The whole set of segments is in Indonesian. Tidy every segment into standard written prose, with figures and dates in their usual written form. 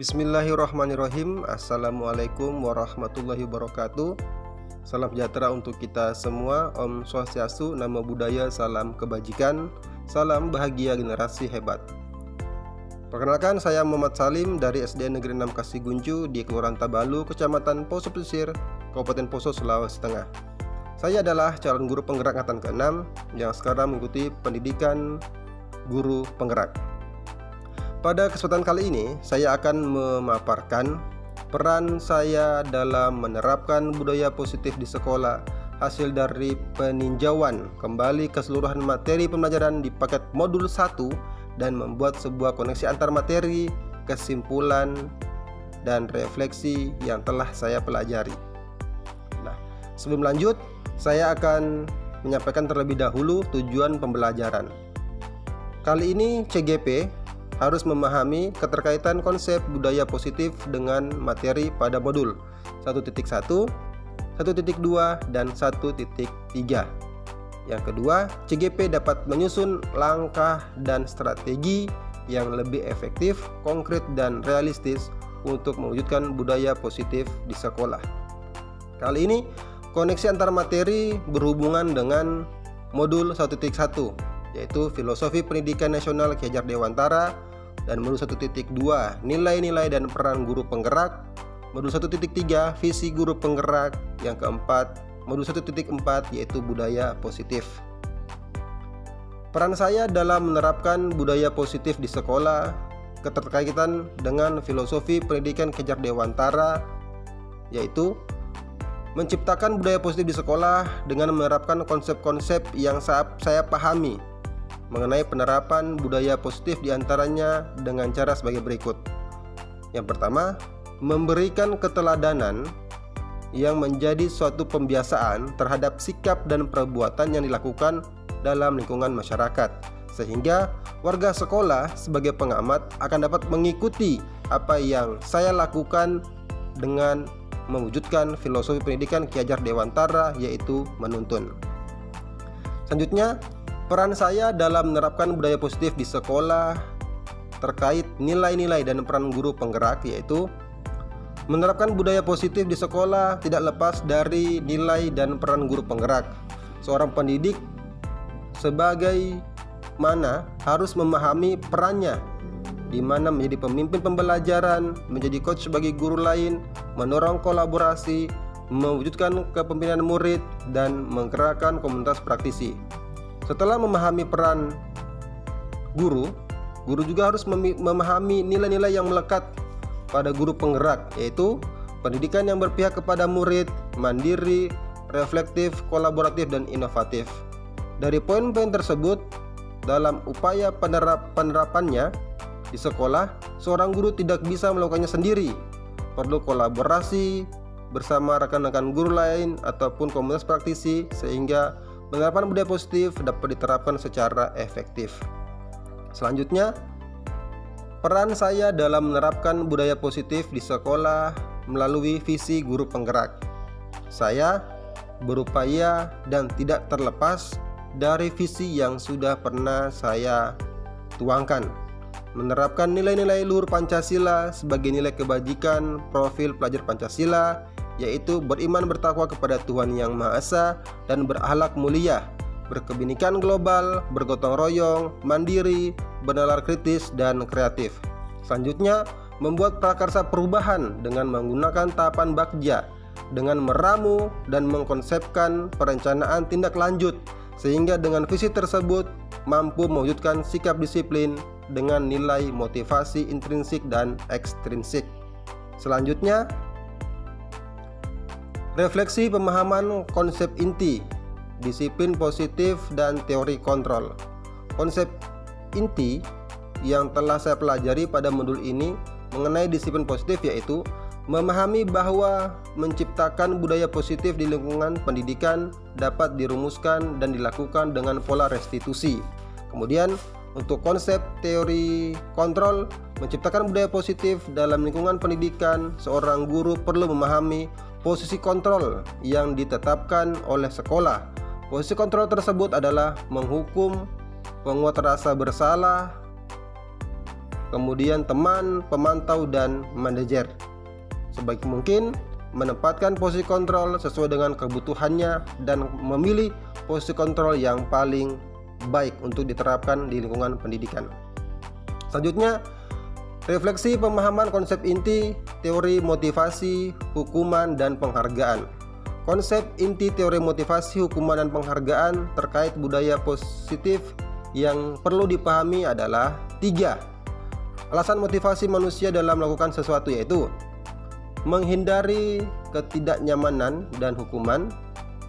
Bismillahirrahmanirrahim. Assalamualaikum warahmatullahi wabarakatuh. Salam sejahtera untuk kita semua. Om Swastiastu, Namo Buddhaya, salam kebajikan, salam bahagia generasi hebat. Perkenalkan, saya Muhammad Salim dari SD Negeri 6 Kasiguncu di Kelurahan Tabalu, Kecamatan Poso Pesisir, Kabupaten Poso, Sulawesi Tengah. Saya adalah calon guru penggerak angkatan ke-6 yang sekarang mengikuti pendidikan guru penggerak. Pada kesempatan kali ini, saya akan memaparkan peran saya dalam menerapkan budaya positif di sekolah hasil dari peninjauan kembali keseluruhan materi pembelajaran di paket modul 1 dan membuat sebuah koneksi antar materi, kesimpulan, dan refleksi yang telah saya pelajari. Nah, sebelum lanjut, saya akan menyampaikan terlebih dahulu tujuan pembelajaran. Kali ini CGP harus memahami keterkaitan konsep budaya positif dengan materi pada modul 1.1, 1.2, dan 1.3. Yang kedua, CGP dapat menyusun langkah dan strategi yang lebih efektif, konkret, dan realistis untuk mewujudkan budaya positif di sekolah. Kali ini, koneksi antar materi berhubungan dengan modul 1.1, yaitu Filosofi Pendidikan Nasional Ki Hajar Dewantara, dan modul 1.2 nilai-nilai dan peran guru penggerak, modul 1.3 visi guru penggerak, yang keempat modul 1.4 yaitu budaya positif. Peran saya dalam menerapkan budaya positif di sekolah keterkaitan dengan filosofi pendidikan Ki Hajar Dewantara, yaitu menciptakan budaya positif di sekolah dengan menerapkan konsep-konsep yang saya pahami mengenai penerapan budaya positif diantaranya dengan cara sebagai berikut. Yang pertama, memberikan keteladanan yang menjadi suatu pembiasaan terhadap sikap dan perbuatan yang dilakukan dalam lingkungan masyarakat, sehingga warga sekolah sebagai pengamat akan dapat mengikuti apa yang saya lakukan dengan mewujudkan filosofi pendidikan Ki Hajar Dewantara, yaitu menuntun. Selanjutnya, peran saya dalam menerapkan budaya positif di sekolah terkait nilai-nilai dan peran guru penggerak, yaitu menerapkan budaya positif di sekolah tidak lepas dari nilai dan peran guru penggerak. Seorang pendidik sebagai mana harus memahami perannya, di mana menjadi pemimpin pembelajaran, menjadi coach bagi guru lain, mendorong kolaborasi, mewujudkan kepemimpinan murid, dan menggerakkan komunitas praktisi. Setelah memahami peran guru juga harus memahami nilai-nilai yang melekat pada guru penggerak, yaitu pendidikan yang berpihak kepada murid, mandiri, reflektif, kolaboratif, dan inovatif. Dari poin-poin tersebut, dalam upaya penerapannya di sekolah, seorang guru tidak bisa melakukannya sendiri. Perlu kolaborasi bersama rekan-rekan guru lain ataupun komunitas praktisi, sehingga penerapan budaya positif dapat diterapkan secara efektif. Selanjutnya, peran saya dalam menerapkan budaya positif di sekolah melalui visi guru penggerak. Saya berupaya dan tidak terlepas dari visi yang sudah pernah saya tuangkan, menerapkan nilai-nilai luhur Pancasila sebagai nilai kebajikan profil pelajar Pancasila, yaitu beriman bertakwa kepada Tuhan Yang Maha Esa dan berakhlak mulia, berkebinekaan global, bergotong royong, mandiri, bernalar kritis, dan kreatif. Selanjutnya, membuat prakarsa perubahan dengan menggunakan tahapan Bagja, dengan meramu dan mengkonsepkan perencanaan tindak lanjut, sehingga dengan visi tersebut mampu mewujudkan sikap disiplin dengan nilai motivasi intrinsik dan ekstrinsik. Selanjutnya, refleksi pemahaman konsep inti, disiplin positif, dan teori kontrol. Konsep inti yang telah saya pelajari pada modul ini mengenai disiplin positif, yaitu memahami bahwa menciptakan budaya positif di lingkungan pendidikan dapat dirumuskan dan dilakukan dengan pola restitusi. Kemudian, untuk konsep teori kontrol, menciptakan budaya positif dalam lingkungan pendidikan, seorang guru perlu memahami posisi kontrol yang ditetapkan oleh sekolah. Posisi kontrol tersebut adalah menghukum, penguat rasa bersalah, kemudian teman, pemantau, dan manajer. Sebaik mungkin menempatkan posisi kontrol sesuai dengan kebutuhannya dan memilih posisi kontrol yang paling baik untuk diterapkan di lingkungan pendidikan. Selanjutnya, refleksi pemahaman konsep inti, teori motivasi, hukuman, dan penghargaan. Konsep inti teori motivasi, hukuman, dan penghargaan terkait budaya positif yang perlu dipahami adalah 3. Alasan motivasi manusia dalam melakukan sesuatu, yaitu menghindari ketidaknyamanan dan hukuman,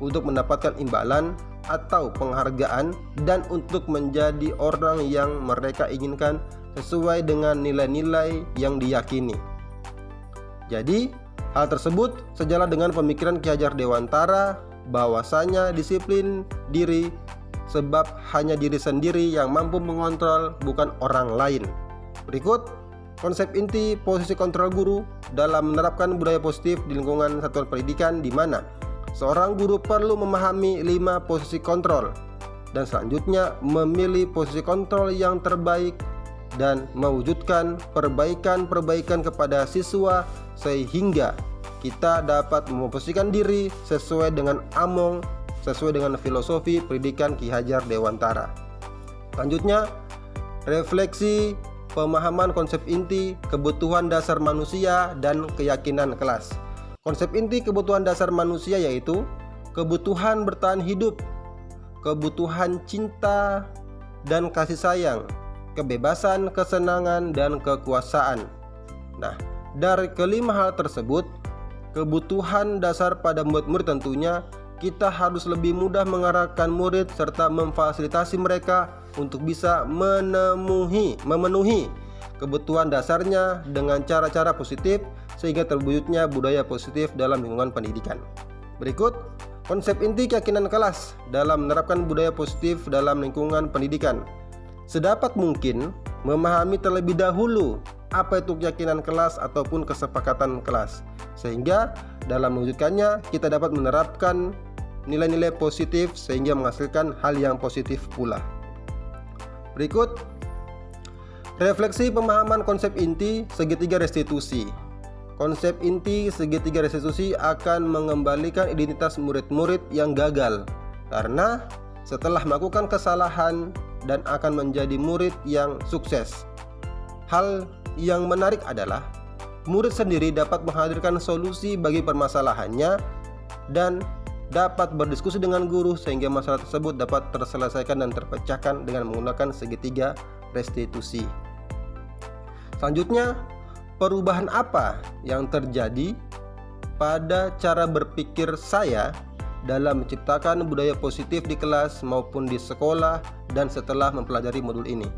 untuk mendapatkan imbalan atau penghargaan, dan untuk menjadi orang yang mereka inginkan sesuai dengan nilai-nilai yang diyakini. Jadi, hal tersebut sejalan dengan pemikiran Ki Hajar Dewantara bahwasanya disiplin diri sebab hanya diri sendiri yang mampu mengontrol, bukan orang lain. Berikut konsep inti posisi kontrol guru dalam menerapkan budaya positif di lingkungan satuan pendidikan, di mana seorang guru perlu memahami 5 posisi kontrol dan selanjutnya memilih posisi kontrol yang terbaik dan mewujudkan perbaikan-perbaikan kepada siswa sehingga kita dapat memposisikan diri sesuai dengan among, sesuai dengan filosofi pendidikan Ki Hajar Dewantara. Selanjutnya, refleksi pemahaman konsep inti kebutuhan dasar manusia dan keyakinan kelas. Konsep inti kebutuhan dasar manusia yaitu kebutuhan bertahan hidup, kebutuhan cinta dan kasih sayang, kebebasan, kesenangan, dan kekuasaan. Nah, dari kelima hal tersebut, kebutuhan dasar pada murid-murid tentunya kita harus lebih mudah mengarahkan murid serta memfasilitasi mereka untuk bisa memenuhi kebutuhan dasarnya dengan cara-cara positif sehingga terwujudnya budaya positif dalam lingkungan pendidikan. Berikut konsep inti keyakinan kelas dalam menerapkan budaya positif dalam lingkungan pendidikan. Sedapat mungkin memahami terlebih dahulu apa itu keyakinan kelas ataupun kesepakatan kelas, sehingga dalam mewujudkannya kita dapat menerapkan nilai-nilai positif sehingga menghasilkan hal yang positif pula. Berikut refleksi pemahaman konsep inti segitiga restitusi. Konsep inti segitiga restitusi akan mengembalikan identitas murid-murid yang gagal karena setelah melakukan kesalahan dan akan menjadi murid yang sukses. Hal yang menarik adalah murid sendiri dapat menghadirkan solusi bagi permasalahannya dan dapat berdiskusi dengan guru sehingga masalah tersebut dapat terselesaikan dan terpecahkan dengan menggunakan segitiga restitusi. Selanjutnya, perubahan apa yang terjadi pada cara berpikir saya dalam menciptakan budaya positif di kelas maupun di sekolah dan setelah mempelajari modul ini.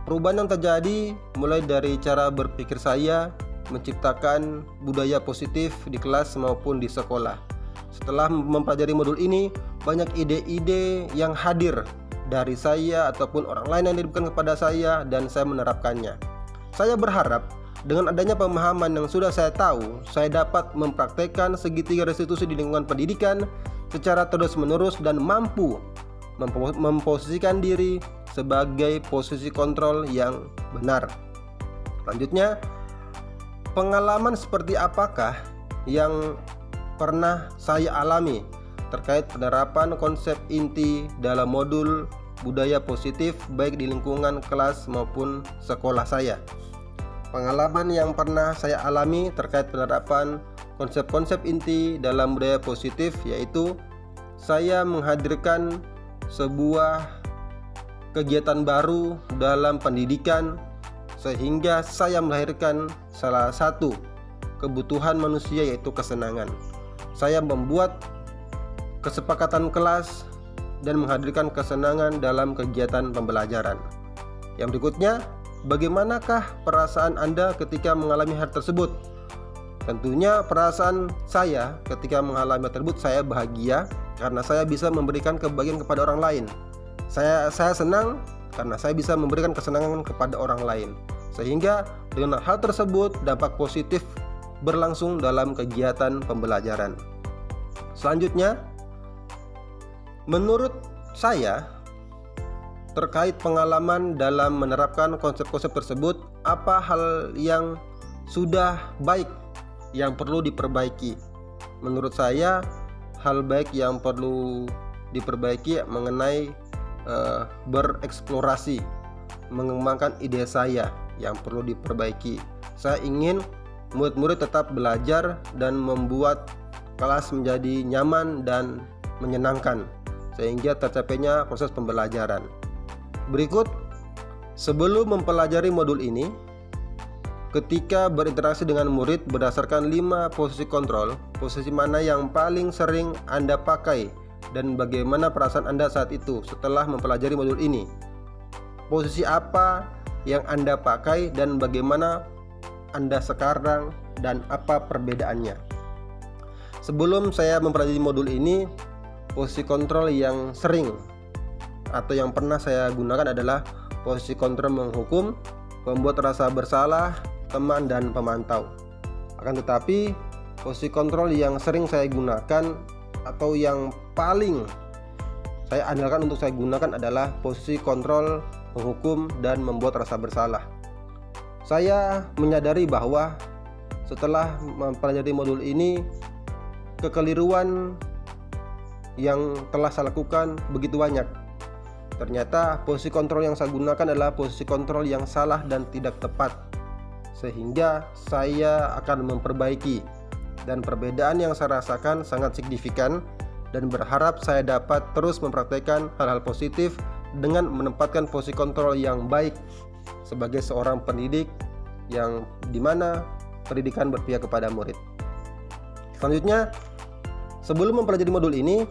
Perubahan yang terjadi mulai dari cara berpikir saya menciptakan budaya positif di kelas maupun di sekolah. Setelah mempelajari modul ini, banyak ide-ide yang hadir dari saya ataupun orang lain yang diberikan kepada saya dan saya menerapkannya. Saya berharap dengan adanya pemahaman yang sudah saya tahu, saya dapat mempraktekkan segitiga restitusi di lingkungan pendidikan secara terus-menerus dan mampu memposisikan diri sebagai posisi kontrol yang benar. Selanjutnya, pengalaman seperti apakah yang pernah saya alami terkait penerapan konsep inti dalam modul budaya positif baik di lingkungan kelas maupun sekolah saya? Pengalaman yang pernah saya alami terkait penerapan konsep-konsep inti dalam budaya positif yaitu saya menghadirkan sebuah kegiatan baru dalam pendidikan sehingga saya melahirkan salah satu kebutuhan manusia yaitu kesenangan. Saya membuat kesepakatan kelas dan menghadirkan kesenangan dalam kegiatan pembelajaran. Yang berikutnya, bagaimanakah perasaan Anda ketika mengalami hal tersebut? Tentunya perasaan saya ketika mengalami hal tersebut, saya bahagia karena saya bisa memberikan kebahagiaan kepada orang lain. Saya senang karena saya bisa memberikan kesenangan kepada orang lain. Sehingga dengan hal tersebut dampak positif berlangsung dalam kegiatan pembelajaran. Selanjutnya, menurut saya terkait pengalaman dalam menerapkan konsep-konsep tersebut, apa hal yang sudah baik yang perlu diperbaiki. Menurut saya, hal baik yang perlu diperbaiki mengenai bereksplorasi, mengembangkan ide saya yang perlu diperbaiki. Saya ingin murid-murid tetap belajar dan membuat kelas menjadi nyaman dan menyenangkan sehingga tercapainya proses pembelajaran. Berikut, sebelum mempelajari modul ini, ketika berinteraksi dengan murid berdasarkan 5 posisi kontrol, posisi mana yang paling sering Anda pakai dan bagaimana perasaan Anda saat itu setelah mempelajari modul ini? Posisi apa yang Anda pakai dan bagaimana Anda sekarang dan apa perbedaannya? Sebelum saya mempelajari modul ini, posisi kontrol yang sering atau yang pernah saya gunakan adalah posisi kontrol menghukum, pembuat rasa bersalah, teman, dan pemantau. Akan tetapi, posisi kontrol yang sering saya gunakan atau yang paling saya andalkan untuk saya gunakan adalah posisi kontrol menghukum dan membuat rasa bersalah. Saya menyadari bahwa setelah mempelajari modul ini, kekeliruan yang telah saya lakukan begitu banyak. Ternyata posisi kontrol yang saya gunakan adalah posisi kontrol yang salah dan tidak tepat, sehingga saya akan memperbaiki, dan perbedaan yang saya rasakan sangat signifikan, dan berharap saya dapat terus mempraktekkan hal-hal positif dengan menempatkan posisi kontrol yang baik sebagai seorang pendidik yang dimana pendidikan berpihak kepada murid. Selanjutnya, sebelum mempelajari modul ini,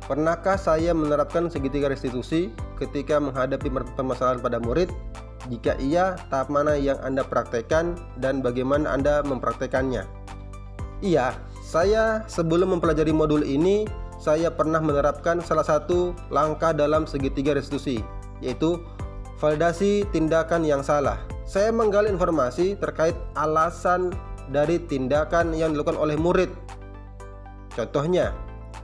pernahkah saya menerapkan segitiga restitusi ketika menghadapi permasalahan pada murid? Jika iya, tahap mana yang Anda praktekkan dan bagaimana Anda mempraktekannya? Iya, saya sebelum mempelajari modul ini, saya pernah menerapkan salah satu langkah dalam segitiga restitusi, yaitu validasi tindakan yang salah. Saya menggali informasi terkait alasan dari tindakan yang dilakukan oleh murid. Contohnya,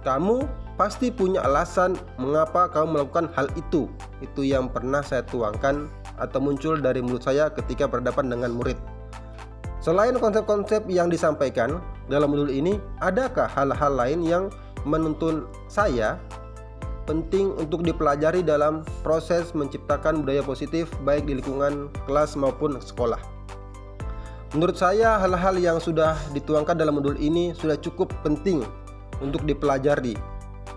kamu pasti punya alasan mengapa kamu melakukan hal itu. Itu yang pernah saya tuangkan atau muncul dari mulut saya ketika berhadapan dengan murid. Selain konsep-konsep yang disampaikan dalam modul ini, adakah hal-hal lain yang menuntun saya penting untuk dipelajari dalam proses menciptakan budaya positif baik di lingkungan kelas maupun sekolah? Menurut saya, hal-hal yang sudah dituangkan dalam modul ini sudah cukup penting untuk dipelajari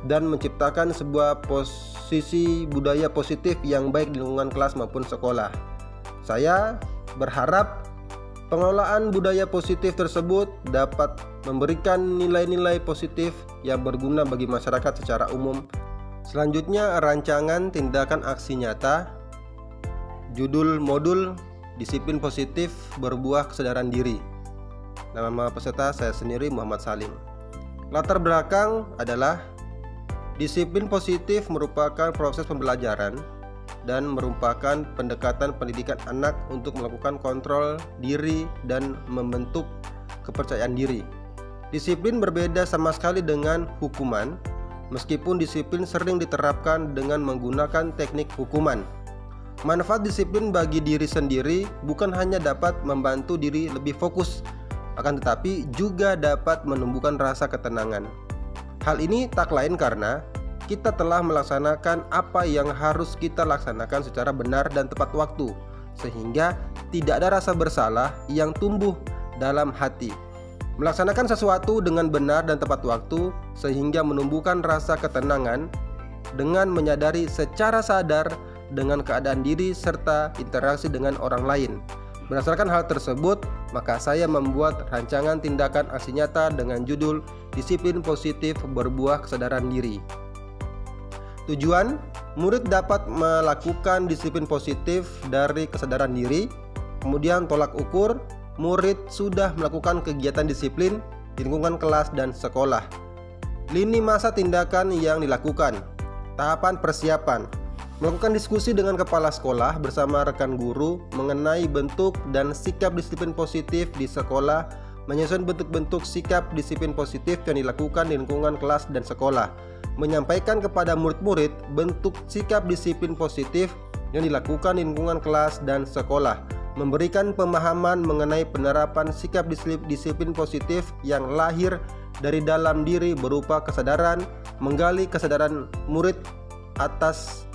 dan menciptakan sebuah posisi budaya positif yang baik di lingkungan kelas maupun sekolah. Saya berharap pengelolaan budaya positif tersebut dapat memberikan nilai-nilai positif yang berguna bagi masyarakat secara umum. Selanjutnya, rancangan tindakan aksi nyata. Judul modul Disiplin Positif Berbuah Kesadaran Diri. Nama peserta saya sendiri, Muhammad Salim. Latar belakang adalah disiplin positif merupakan proses pembelajaran dan merupakan pendekatan pendidikan anak untuk melakukan kontrol diri dan membentuk kepercayaan diri. Disiplin berbeda sama sekali dengan hukuman, meskipun disiplin sering diterapkan dengan menggunakan teknik hukuman. Manfaat disiplin bagi diri sendiri bukan hanya dapat membantu diri lebih fokus, akan tetapi juga dapat menumbuhkan rasa ketenangan. Hal ini tak lain karena kita telah melaksanakan apa yang harus kita laksanakan secara benar dan tepat waktu, sehingga tidak ada rasa bersalah yang tumbuh dalam hati. Melaksanakan sesuatu dengan benar dan tepat waktu sehingga menumbuhkan rasa ketenangan dengan menyadari secara sadar dengan keadaan diri serta interaksi dengan orang lain. Berdasarkan hal tersebut, maka saya membuat rancangan tindakan aksi nyata dengan judul Disiplin Positif Berbuah Kesadaran Diri. Tujuan, murid dapat melakukan disiplin positif dari kesadaran diri. Kemudian tolak ukur, murid sudah melakukan kegiatan disiplin di lingkungan kelas dan sekolah. Lini masa tindakan yang dilakukan. Tahapan persiapan, melakukan diskusi dengan kepala sekolah bersama rekan guru mengenai bentuk dan sikap disiplin positif di sekolah, menyusun bentuk-bentuk sikap disiplin positif yang dilakukan di lingkungan kelas dan sekolah, menyampaikan kepada murid-murid bentuk sikap disiplin positif yang dilakukan di lingkungan kelas dan sekolah, memberikan pemahaman mengenai penerapan sikap disiplin positif yang lahir dari dalam diri berupa kesadaran, menggali kesadaran murid atas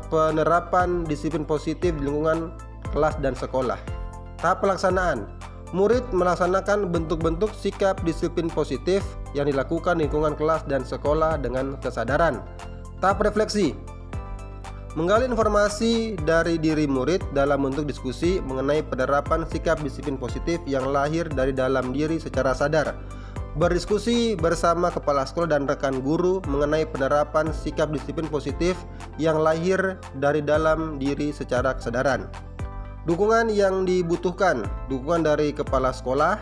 penerapan disiplin positif di lingkungan kelas dan sekolah. Tahap pelaksanaan. Murid melaksanakan bentuk-bentuk sikap disiplin positif yang dilakukan di lingkungan kelas dan sekolah dengan kesadaran. Tahap refleksi. Menggali informasi dari diri murid dalam bentuk diskusi mengenai penerapan sikap disiplin positif yang lahir dari dalam diri secara sadar. Berdiskusi bersama kepala sekolah dan rekan guru mengenai penerapan sikap disiplin positif yang lahir dari dalam diri secara kesadaran. Dukungan yang dibutuhkan, dukungan dari kepala sekolah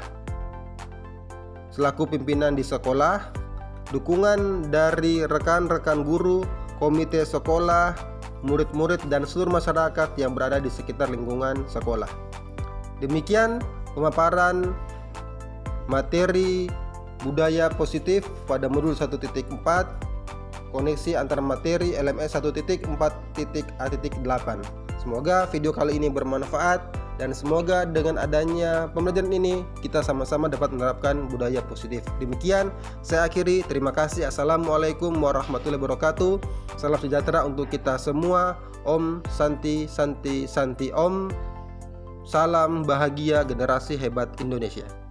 selaku pimpinan di sekolah, dukungan dari rekan-rekan guru, komite sekolah, murid-murid dan seluruh masyarakat yang berada di sekitar lingkungan sekolah. Demikian pemaparan materi budaya positif pada modul 1.4, koneksi antara materi LMS 1.4.A.8. Semoga video kali ini bermanfaat dan semoga dengan adanya pembelajaran ini kita sama-sama dapat menerapkan budaya positif. Demikian saya akhiri, terima kasih. Assalamualaikum warahmatullahi wabarakatuh. Salam sejahtera untuk kita semua. Om Santi Santi Santi Om. Salam bahagia generasi hebat Indonesia.